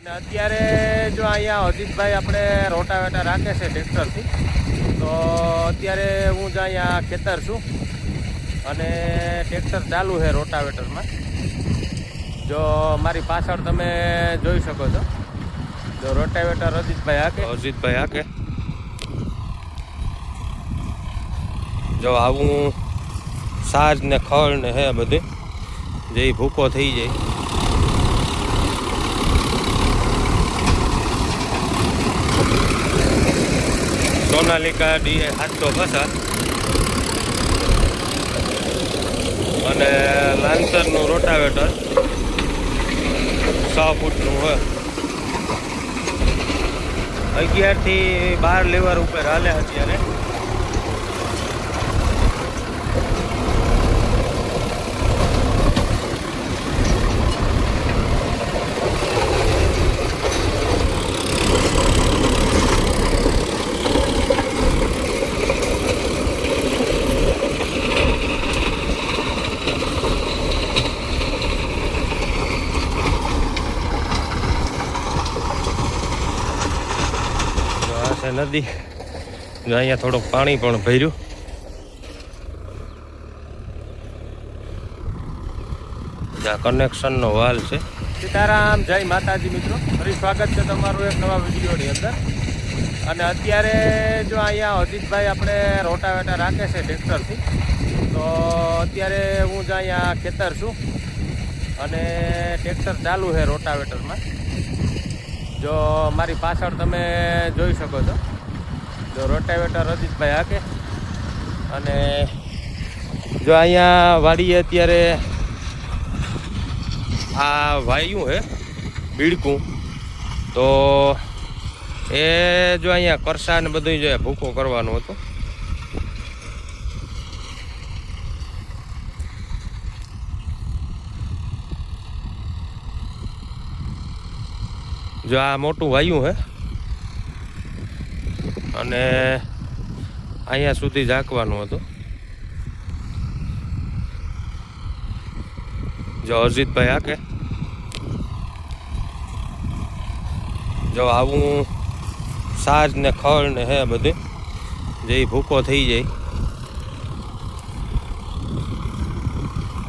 અને અત્યારે જો અહીંયા અજીતભાઈ આપણે રોટાવેટર રાખે છે ટ્રેક્ટરથી, તો અત્યારે હું જ અહીંયા ખેતર છું અને ટ્રેક્ટર ચાલુ છે રોટાવેટરમાં. જો મારી પાછળ તમે જોઈ શકો છો, જો રોટાવેટર અજીતભાઈ હાકે. જો આવું સાજ ને ખળ ને હે બધે જે ભૂકો થઈ જાય. સોનાલિકા DI 750 અને લાન્સરનું રોટાવેટર 6 ફૂટનું હોય. 11 થી 12 લેવર ઉપર હાલે અત્યારે. નદી જો અહીંયા થોડુંક પાણી પણ ભર્યું. કનેક્શનનો વાલ છે. સીતારામ, જય માતાજી મિત્રો, ફરી સ્વાગત છે તમારું એક નવા વિડીયોની અંદર. અને અત્યારે જો અહીંયા અજીતભાઈ આપણે રોટાવેટર રાખે છે ટ્રેક્ટરથી, તો અત્યારે હું જ અહીંયા ખેતર છું અને ટ્રેક્ટર ચાલુ છે રોટાવેટરમાં. જો મારી પાછળ તમે જોઈ શકો છો, જો રોટાવેટર અજીતભાઈ હાકે. અને જો અહીંયા વાડીએ અત્યારે આ વાયુ હે બીડકું, તો એ જો અહીંયા કરસા ને બધું જો ભૂકો કરવાનું હતું. જો આ મોટું વાયુ હે અને અહીંયા સુધી ઝાંકવાનું હતું. જો અજીતભાઈ હાકે. જો આવું સાજ ને ખળ ને હે બધે જે ભૂકો થઈ જાય.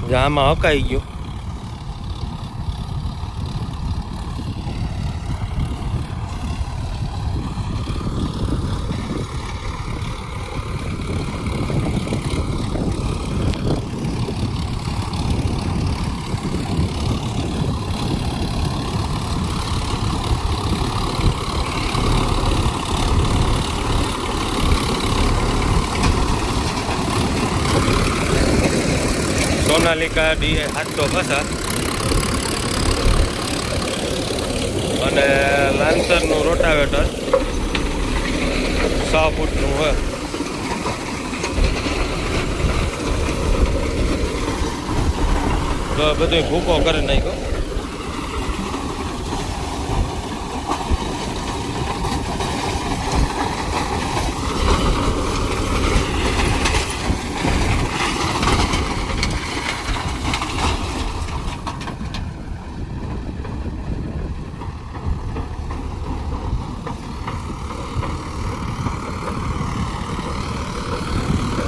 જો આમાં હકાઈ ગયું. સોનાલિકા DI 750 અને લાન્સરનું રોટાવેટર 6 ફૂટનું હોય. તો બધું ભૂકો કરી નાખ્યો.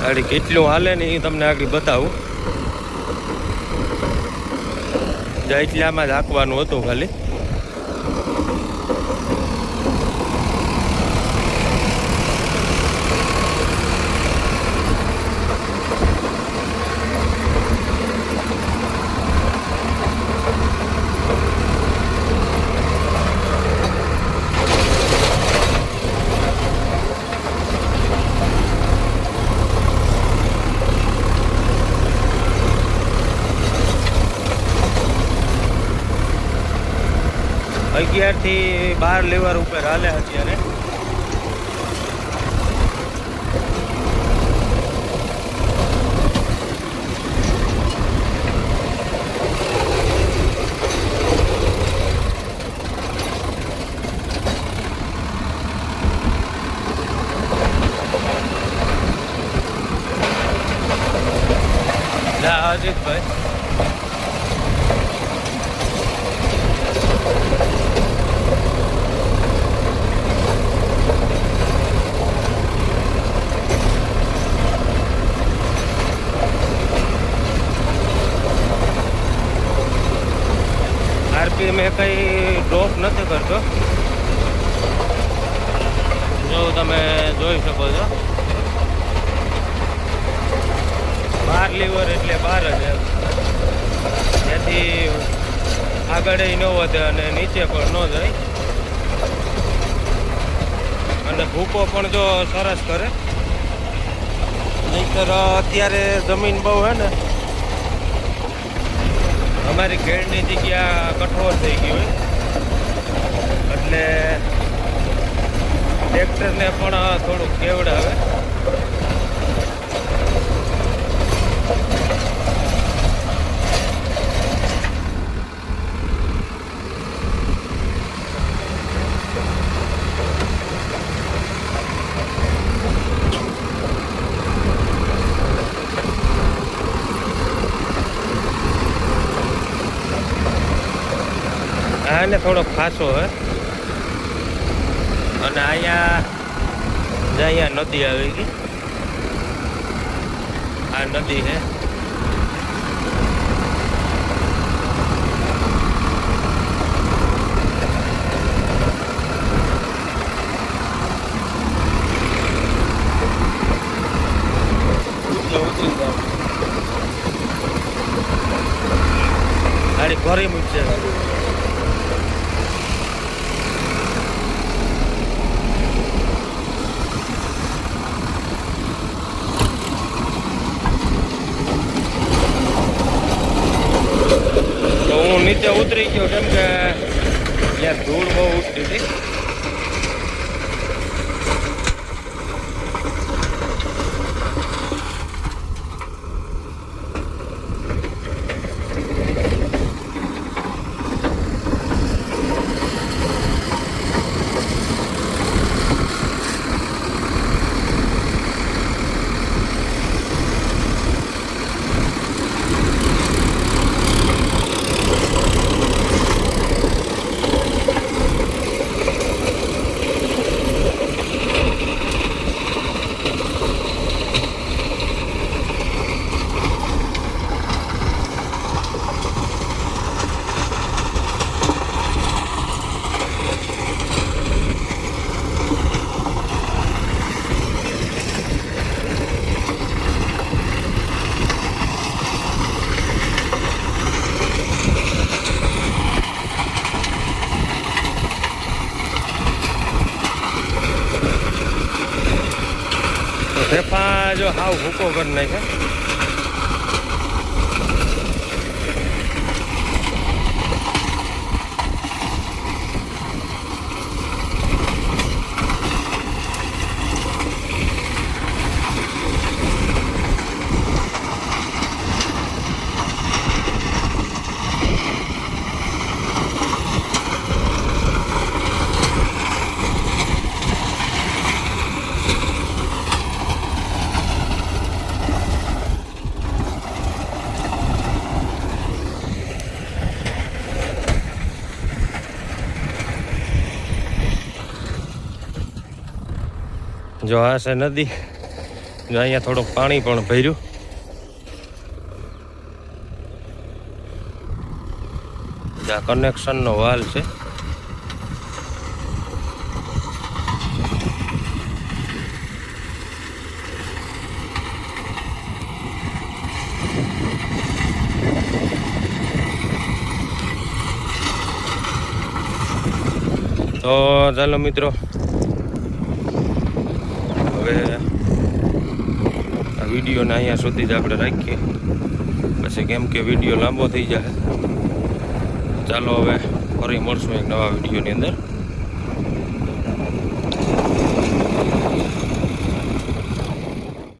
ગાડી કેટલું હાલે ને એ તમને આગળ બતાવું. એટલામાં જ હાંકવાનું હતું ખાલી. અગિયાર થી 12 લેવર ઉપર હાલે અત્યારે. અજીતભાઈ ડ્રોપ નથી કરતો. જો તમે જોઈ શકો છો, 12 લીવર એટલે 12 જ એમ. ત્યાંથી આગળ ન વધે અને નીચે પણ ન જાય. અને ભૂકો પણ જો સરસ કરે. નહીંતર અત્યારે જમીન બહુ હે ને, અમારી ખેડની જગ્યા કઠોર થઈ ગઈ હોય એટલે ટ્રેક્ટરને પણ થોડુંક કેવડાવે. આને થોડોક ખાસો હે. અને અહીંયા નદી આવી ગઈ. આ નદી હે. ગાડી ભરી મૂકશે. હું નીચે ઉતરી ગયો કેમ કે ત્યાં ધૂળ બહુ ઉઠતી હતી. ફેફા જો હાવ ભૂકો કરી નાખે. જો આ છે નદી. જો અહીંયા થોડુંક પાણી પણ ભર્યું. આ કનેક્શનનો વાલ છે. તો ચાલો મિત્રો, હવે આ વિડીયોને અહીંયા સુધી જ આપણે રાખીએ. પછી કેમ કે વિડીયો લાંબો થઈ જાય. ચાલો હવે ફરી મળશું એક નવા વિડીયોની અંદર.